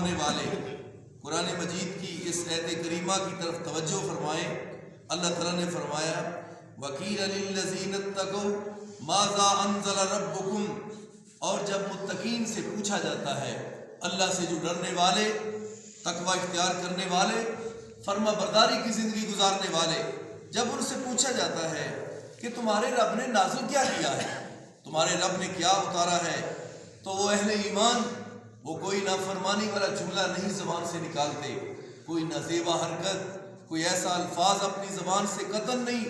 ہونے والے۔ قرآن مجید کی اس آیت کریمہ کی طرف توجہ فرمائیں۔ اللہ تعالیٰ نے فرمایا وَقِيلَ لِلَّذِينَ اتَّقَوْا مَاذَا أَنزَلَ رَبُّكُمْ، اور جب متقین سے پوچھا جاتا ہے، اللہ سے جو ڈرنے والے، تقوی اختیار کرنے والے، فرما برداری کی زندگی گزارنے والے، جب ان سے پوچھا جاتا ہے کہ تمہارے رب نے نازل کیا کیا ہے، تمہارے رب نے کیا اتارا ہے، تو وہ اہل ایمان وہ کوئی نافرمانی والا جملہ نہیں زبان سے نکالتے، کوئی نازیبا حرکت، کوئی ایسا الفاظ اپنی زبان سے قطعاً نہیں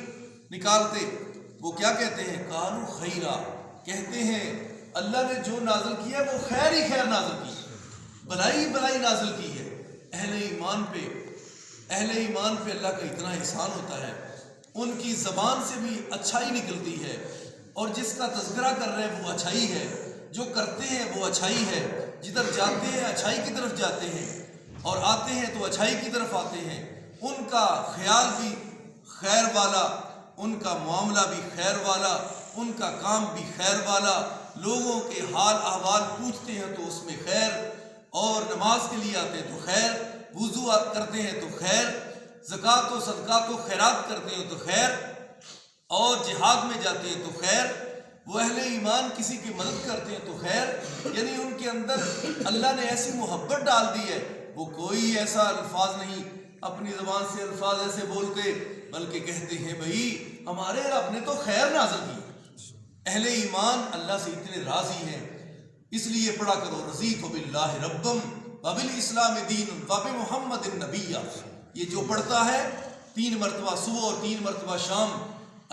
نکالتے۔ وہ کیا کہتے ہیں؟ قالوا خیرا، کہتے ہیں اللہ نے جو نازل کیا ہے وہ خیر ہی خیر نازل کی ہے، بھلائی بھلائی نازل کی ہے۔ اہل ایمان پہ اللہ کا اتنا احسان ہوتا ہے، ان کی زبان سے بھی اچھائی نکلتی ہے، اور جس کا تذکرہ کر رہے ہیں وہ اچھائی ہے، جو کرتے ہیں وہ اچھائی ہے، جدھر جاتے ہیں اچھائی کی طرف جاتے ہیں، اور آتے ہیں تو اچھائی کی طرف آتے ہیں۔ ان کا خیال بھی خیر والا، ان کا معاملہ بھی خیر والا، ان کا کام بھی خیر والا، لوگوں کے حال احوال پوچھتے ہیں تو اس میں خیر، اور نماز کے لیے آتے ہیں تو خیر، وضو کرتے ہیں تو خیر، زکوٰۃ و صدقات و خیرات کرتے ہیں تو خیر، اور جہاد میں جاتے ہیں تو خیر، وہ اہل ایمان کسی کی مدد کرتے ہیں تو خیر، یعنی ان کے اندر اللہ نے ایسی محبت ڈال دی ہے، وہ کوئی ایسا الفاظ نہیں اپنی زبان سے الفاظ ایسے بولتے، بلکہ کہتے ہیں بھائی ہمارے رب نے تو خیر نازل کی۔ اہل ایمان اللہ سے اتنے راضی ہیں، اس لیے پڑھا کرو رضیت باللہ ربم وبالاسلام دین وبمحمد النبی۔ یہ جو پڑھتا ہے 3 مرتبہ صبح اور 3 مرتبہ شام،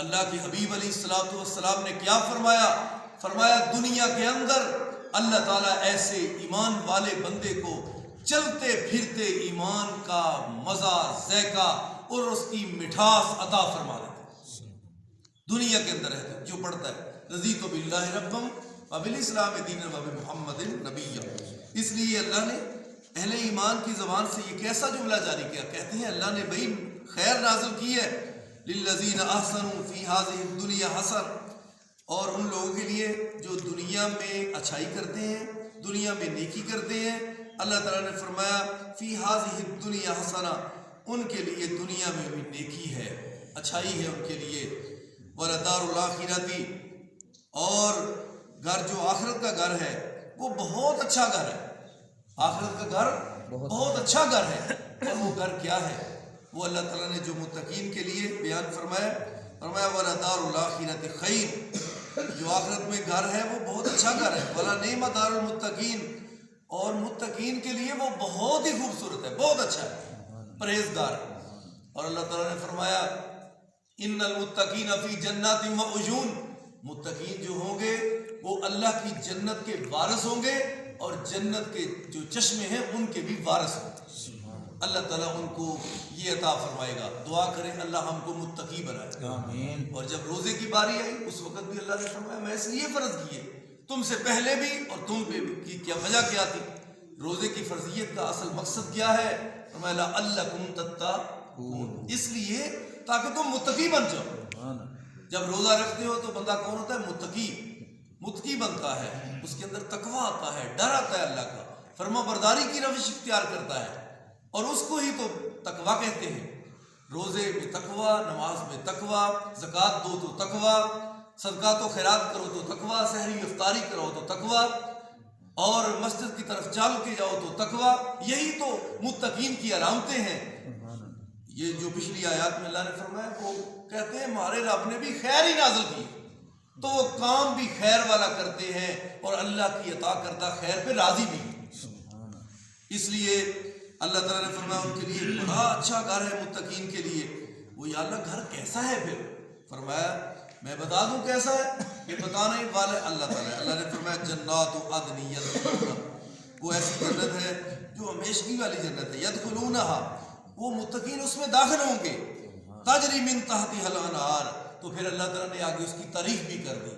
اللہ کے حبیب علیہ الصلوۃ والسلام نے کیا فرمایا؟ فرمایا دنیا کے اندر اللہ تعالیٰ ایسے ایمان والے بندے کو چلتے پھرتے ایمان کا مزہ، ذائقہ اور اس کی مٹھاس عطا فرما دیتا ہے۔ دنیا کے اندر ہے جو پڑھتا ہے رضیت باللہ ربم وبالاسلام دینا وبمحمد النبی۔ اس لیے اللہ نے اہل ایمان کی زبان سے یہ کیسا جملہ جاری کیا؟ کہتے ہیں اللہ نے بھائی خیر نازل کی ہے، للذین احسنوا فی ہذہ الدنیا حسن، اور ان لوگوں کے لیے جو دنیا میں اچھائی کرتے ہیں، دنیا میں نیکی کرتے ہیں، اللہ تعالیٰ نے فرمایا فی ہذہ الدنیا حسنہ، ان کے لیے دنیا میں بھی نیکی ہے، اچھائی ہے ان کے لیے۔ ولدار الآخرۃ، اور گھر جو آخرت کا گھر ہے وہ بہت اچھا گھر ہے، آخرت کا گھر بہت اچھا گھر ہے، اور وہ گھر کیا ہے؟ وہ اللہ تعالیٰ نے جو متقین کے لیے بیان فرمایا وَلَدَارُ الْآخِرَةِ خَيْرٌ، جو آخرت میں گھر ہے وہ بہت اچھا گھر ہے، وَلَنِعْمَ دَارُ الْمُتَّقِينَ، اور متقین کے لیے وہ بہت ہی خوبصورت ہے، بہت اچھا ہے، پرہیزگار ہے۔ اور اللہ تعالیٰ نے فرمایا اِنَّ الْمُتَّقِينَ فِي جَنَّاتٍ وَعُيُونٍ، متقین جو ہوں گے وہ اللہ کی جنت کے وارث ہوں گے، اور جنت کے جو چشمے ہیں ان کے بھی وارث ہوں گے۔ اللہ تعالیٰ ان کو یہ عطا فرمائے گا۔ دعا کریں اللہ ہم کو متقی بنائے۔ آمین۔ اور جب روزے کی باری آئی اس وقت بھی اللہ نے فرمایا میں اس لیے فرض کیے تم سے پہلے بھی اور تم پہ بھی، کہ کیا وجہ کیا تھی؟ روزے کی فرضیت کا اصل مقصد کیا ہے؟ فرمایا لعلکم تتقون، اس لیے تاکہ تم متقی بن جاؤ۔ جب روزہ رکھتے ہو تو بندہ کون ہوتا ہے؟ متقی بنتا ہے، اس کے اندر تقوی آتا ہے، ڈر آتا ہے اللہ کا، فرما برداری کی روش اختیار کرتا ہے، اور اس کو ہی تو تقوی کہتے ہیں۔ روزے میں تقوی، نماز میں تقوی، زکوٰۃ دو تو تقوی، صدقات و خیرات کرو تو تقوی، سحری افطاری کرو تو تقوی، اور مسجد کی طرف چل کے جاؤ تو تقوی، یہی تو متقین کی علامتیں ہیں۔ یہ جو پچھلی آیات میں اللہ نے فرمایا وہ کہتے ہیں ہمارے رب نے بھی خیر ہی نازل کی، تو وہ کام بھی خیر والا کرتے ہیں اور اللہ کی عطا کردہ خیر پہ راضی بھی ہیں۔ اس لیے اللہ تعالیٰ نے فرمایا ان کے لیے بڑا اچھا گھر ہے متقین کے لیے۔ وہ یا اللہ گھر کیسا ہے؟ پھر فرمایا میں بتا دوں کیسا ہے، یہ بتانے والے اللہ تعالیٰ ہے۔ اللہ نے فرمایا جنات عدن یدخلونہا، وہ ایسی جنت ہے جو ہمیشگی والی جنت ہے، یدخلونہا، وہ متقین اس میں داخل ہوں گے، تجری من تحتہا الانہار، تو پھر اللہ تعالیٰ نے آگے اس کی تعریف بھی کر دی۔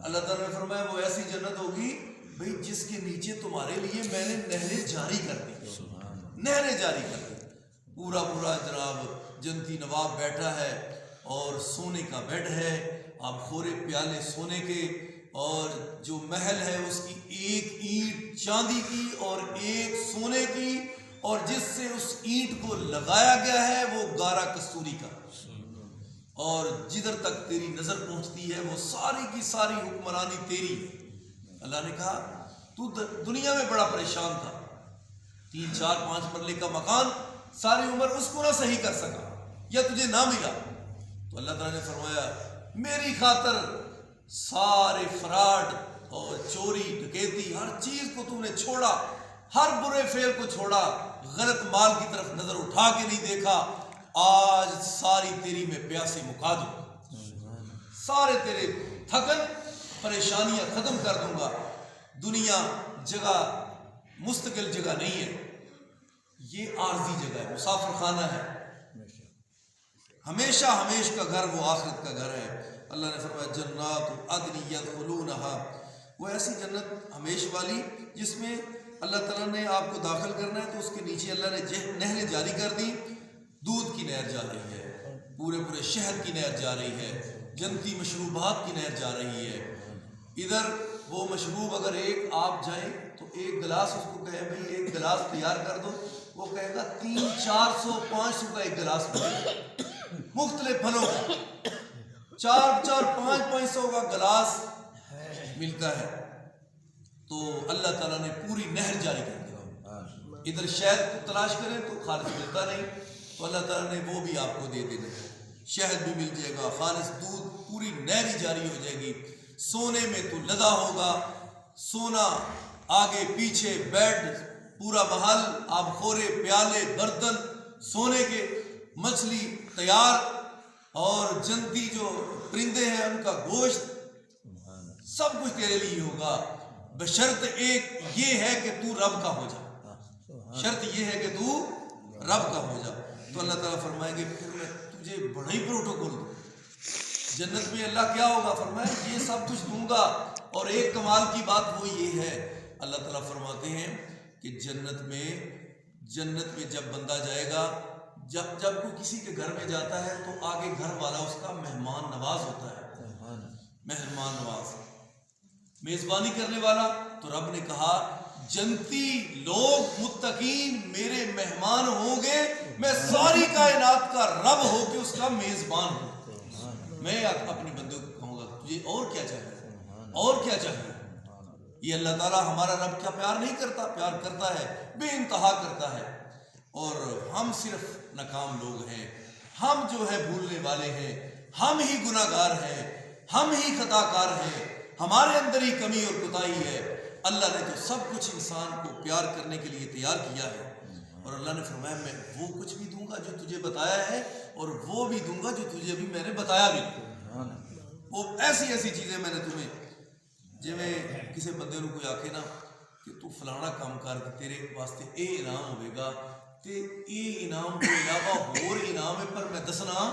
اللہ تعالیٰ نے فرمایا وہ ایسی جنت ہوگی بھئی جس کے نیچے تمہارے لیے میں نے نہریں جاری کر دی، نہریں جاری کر دی، پورا جناب جنتی نواب بیٹھا ہے اور سونے کا بیڈ ہے، آپ خورے پیالے سونے کے، اور جو محل ہے اس کی ایک اینٹ چاندی کی اور ایک سونے کی اور جس سے اس اینٹ کو لگایا گیا ہے وہ گارا کستوری کا، اور جدھر تک تیری نظر پہنچتی ہے وہ ساری کی ساری حکمرانی تیری ہے۔ اللہ نے کہا تو دنیا میں بڑا پریشان تھا، 3 4 5 مرلے کا مکان ساری عمر اس کو نہ صحیح کر سکا یا تجھے نہ ملا، تو اللہ تعالیٰ نے فرمایا میری خاطر سارے فراڈ اور چوری ڈکیتی ہر چیز کو تم نے چھوڑا، ہر برے فعل کو چھوڑا، غلط مال کی طرف نظر اٹھا کے نہیں دیکھا، آج ساری تیری میں پیاسے مکا دوں، سارے تیرے تھکن پریشانیاں ختم کر دوں گا۔ دنیا جگہ مستقل جگہ نہیں ہے، یہ عارضی جگہ ہے، مسافر خانہ ہے، ہمیشہ ہمیش کا گھر وہ آخرت کا گھر ہے۔ اللہ نے فرمایا جنات عدن یدخلونها، وہ ایسی جنت ہمیش والی جس میں اللہ تعالیٰ نے آپ کو داخل کرنا ہے تو اس کے نیچے اللہ نے نہریں جاری کر دی، دودھ کی نہر جا رہی ہے، پورے پورے شہر کی نہر جا رہی ہے، جنتی مشروبات کی نہر جا رہی ہے۔ ادھر وہ مشروب اگر ایک آپ جائیں تو ایک گلاس اس کو کہے بھائی ایک گلاس تیار کر دو، وہ کہے گا 300 400 500 کا ایک گلاس ملے گا، مختلف پھلوں کا 400 500 کا گلاس ملتا ہے۔ تو اللہ تعالیٰ نے پوری نہر جاری کر دیا، ادھر شہد کو تلاش کریں تو خالص ملتا نہیں، تو اللہ تعالیٰ نے وہ بھی آپ کو دے دینا، شہد بھی مل جائے گا، خالص دودھ، پوری نہر ہی جاری ہو جائے گی۔ سونے میں تو لدا ہوگا، سونا آگے پیچھے، بیڈ پورا محل، آب خورے، پیالے، برتن سونے کے، مچھلی تیار، اور جنتی جو پرندے ہیں ان کا گوشت، سب کچھ تیرے لیے ہوگا، بشرط ایک یہ ہے کہ تو رب کا ہو جا، شرط یہ ہے کہ تو رب کا ہو جا۔ تو اللہ تعالیٰ فرمائیں گے پھر میں تجھے بڑا ہی پروٹوکول دوں، جنت میں اللہ کیا ہوگا، فرمایا یہ سب کچھ دوں گا، اور ایک کمال کی بات وہ یہ ہے، اللہ تعالیٰ فرماتے ہیں کہ جنت میں جب بندہ جائے گا، جب کوئی کسی کے گھر میں جاتا ہے تو آگے گھر والا اس کا مہمان نواز ہوتا ہے، مہمان نواز، میزبانی کرنے والا۔ تو رب نے کہا جنتی لوگ متقین میرے مہمان ہوں گے، میں ساری کائنات کا رب ہو کے اس کا میزبان ہوں، میں اپنے بندوں کو کہوں گا تجھے اور کیا چاہیے، اور کیا چاہیے۔ یہ اللہ تعالیٰ ہمارا رب کیا پیار نہیں کرتا، پیار کرتا ہے، بے انتہا کرتا ہے، اور ہم صرف ناکام لوگ ہیں، ہم جو ہے بھولنے والے ہیں، ہم ہی گناہ گار ہیں، ہم ہی خطا کار ہیں، ہمارے اندر ہی کمی اور کوتاہی ہے۔ اللہ نے تو سب کچھ انسان کو پیار کرنے کے لیے تیار کیا ہے، اور اللہ نے فرمایا میں وہ کچھ بھی دوں گا جو تجھے بتایا ہے، اور وہ بھی دوں گا جو تجھے ابھی میں نے بتایا بھی، وہ ایسی ایسی چیزیں میں نے تمہیں، جی میں کسی بندے کو کوئی آکھے نا کہ تو فلانا کام کر کے تیرے واسطے اے انعام ہوئے گا، تے اے انعام کے علاوہ اور انعام ہے پر میں دسنا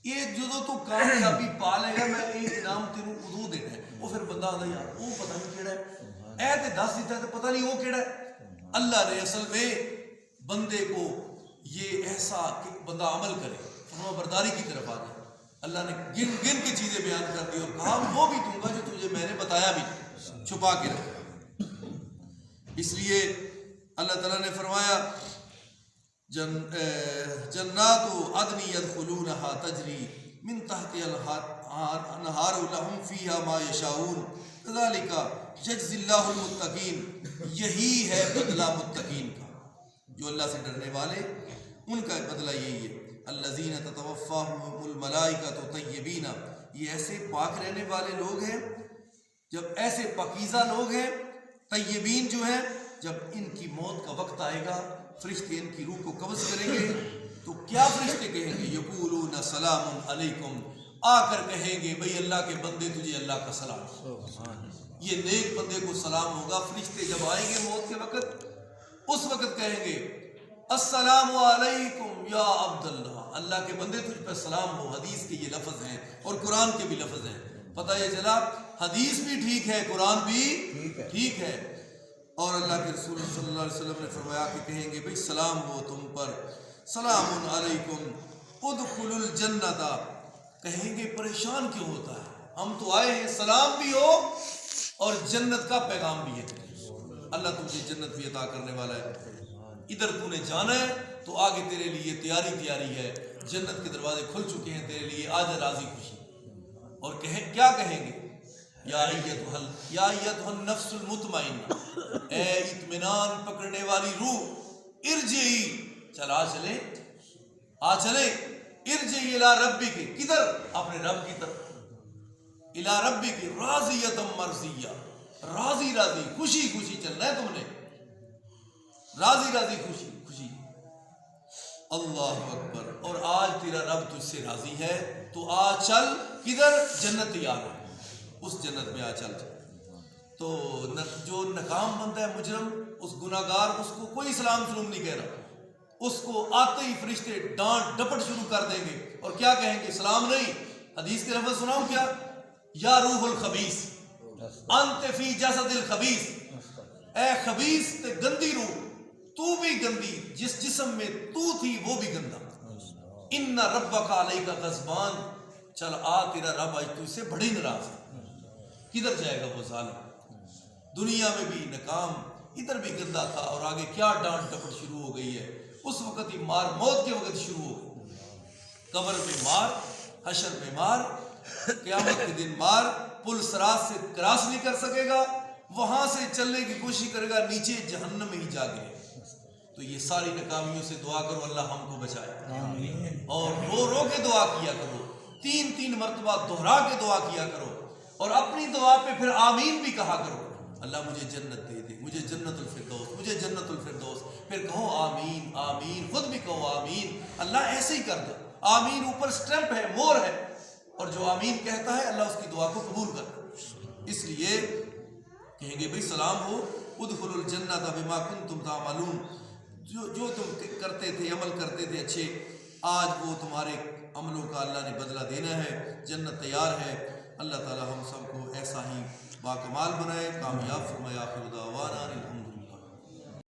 یہ جدو تو کامیابی پا لے گا میں اے انعام تیروں ادو دینا ہے، وہ پھر بندہ آتا یار وہ پتہ نہیں کیڑا ہے، اے تے دس دیتا ہے تو پتہ نہیں وہ کیڑا ہے۔ اللہ نے اصل میں بندے کو یہ ایسا کہ بندہ عمل کرے، فرما برداری کی طرف آ جائے، اللہ نے گن گن کے چیزیں بیان کر دی اور کہا وہ بھی دوں گا جو تجھے میں نے بتایا بھی، چھپا کے رکھا۔ اس لیے اللہ تعالیٰ نے فرمایا جنات عدن يدخلونها تجری من تحت الانہار لهم فیہا ما یشاؤون کذالک یجزی اللہ المتقین، یہی ہے بدلہ متقین کا، جو اللہ سے ڈرنے والے ان کا بدلہ یہی ہے۔ الذین تتوفاہم الملائکۃ طیبین، یہ ایسے پاک رہنے والے لوگ ہیں، جب ایسے پاکیزہ لوگ ہیں، طیبین جو ہیں، جب ان کی موت کا وقت آئے گا فرشتے ان کی روح کو قبض کریں گے تو کیا فرشتے کہیں گے، یقولون سلام علیکم، آ کر کہیں گے بھئی اللہ کے بندے تجھے اللہ کا سلام، یہ نیک بندے کو سلام ہوگا۔ فرشتے جب آئیں گے موت کے وقت، اس وقت کہیں گے السلام علیکم یا عبداللہ، اللہ کے بندے تجھ پر سلام ہو۔ حدیث کے یہ لفظ ہیں اور قرآن کے بھی لفظ ہیں، پتہ یہ چلا حدیث بھی ٹھیک ہے، قرآن بھی ٹھیک ہے، اور اللہ کے رسول صلی اللہ علیہ وسلم نے فرمایا کہ کہیں گے بھئی سلام ہو تم پر، سلام علیکم ادخلوا الجنت، کہیں گے پریشان کیوں ہوتا ہے، ہم تو آئے ہیں سلام بھی ہو اور جنت کا پیغام بھی ہے، اللہ تجھے جنت بھی عطا کرنے والا ہے۔ ادھر تو نے جانا ہے تو آگے تیرے لیے تیاری ہے، جنت کے دروازے کھل چکے ہیں تیرے لیے، آج راضی خوشی۔ اور کیا کہیں گے؟ یا ایتھا النفس المطمئنہ، اے اطمینان پکڑنے والی روح، ارجعی، آ چلے ارجعی الی ربک، کدھر؟ اپنے رب کی طرف، الی ربک راضیۃ مرضیہ، راضی خوشی چلنا ہے تم نے، راضی خوشی۔ اللہ اکبر۔ اور آج تیرا رب تجھ سے راضی ہے تو آ چل، کدھر؟ جنت تیار ہے، اس جنت میں آ چل۔ تو جو ناکام بندہ ہے، مجرم، اس گناہگار، اس کو کوئی سلام نہیں کہہ رہا، اس کو آتے ہی فرشتے ڈانٹ ڈپٹ شروع کر دیں گے، اور کیا کہیں گے؟ سلام نہیں۔ حدیث کے لفظ سناؤں کیا؟ یا روح الخبیث انت فی جسد الخبیث، اے خبیث تے گندی روح، تو بھی گندی، جس جسم میں تو تھی وہ بھی گندا۔ ان ربک علیک غضبان، چل آ، تیرا رب آج تجھ سے بڑی ناراض ہے۔ کدھر جائے گا وہ ظالم؟ دنیا میں بھی ناکام، ادھر بھی گندا تھا، اور آگے کیا ڈانٹ ڈپٹ شروع ہو گئی ہے، اس وقت ہی مار، موت کے وقت شروع ہو گئی، قبر میں مار، حشر میں مار، قیامت کے دن مار، پل صراط سے کراس نہیں کر سکے گا، وہاں سے چلنے کی کوشش کرے گا، نیچے جہنم میں ہی جا گرے۔ تو یہ ساری ناکامیوں سے دعا کرو اللہ ہم کو بچائے، اور رو کے دعا کیا کرو، 3 مرتبہ دہرا کے دعا کیا کرو، اور اپنی دعا پہ پھر آمین بھی کہا کرو، اللہ مجھے جنت دے دے، مجھے جنت الفردوس، مجھے جنت الفردوس، پھر کہو آمین آمین، خود بھی کہو آمین، اللہ ایسے ہی کر دو، آمین اوپر سٹیمپ ہے، مور ہے، اور جو آمین کہتا ہے اللہ اس کی دعا کو قبول کرتا ہے۔ اس لیے کہیں گے بھئی سلام ہو، ادخلوا الجنۃ بما کنتم تعملون، جو تم کرتے تھے، عمل کرتے تھے اچھے، آج وہ تمہارے عملوں کا اللہ نے بدلہ دینا ہے، جنت تیار ہے۔ اللہ تعالی ہم سب کو ایسا ہی باکمال بنائے، کامیاب فرمائے۔ آخر دعوانا الحمد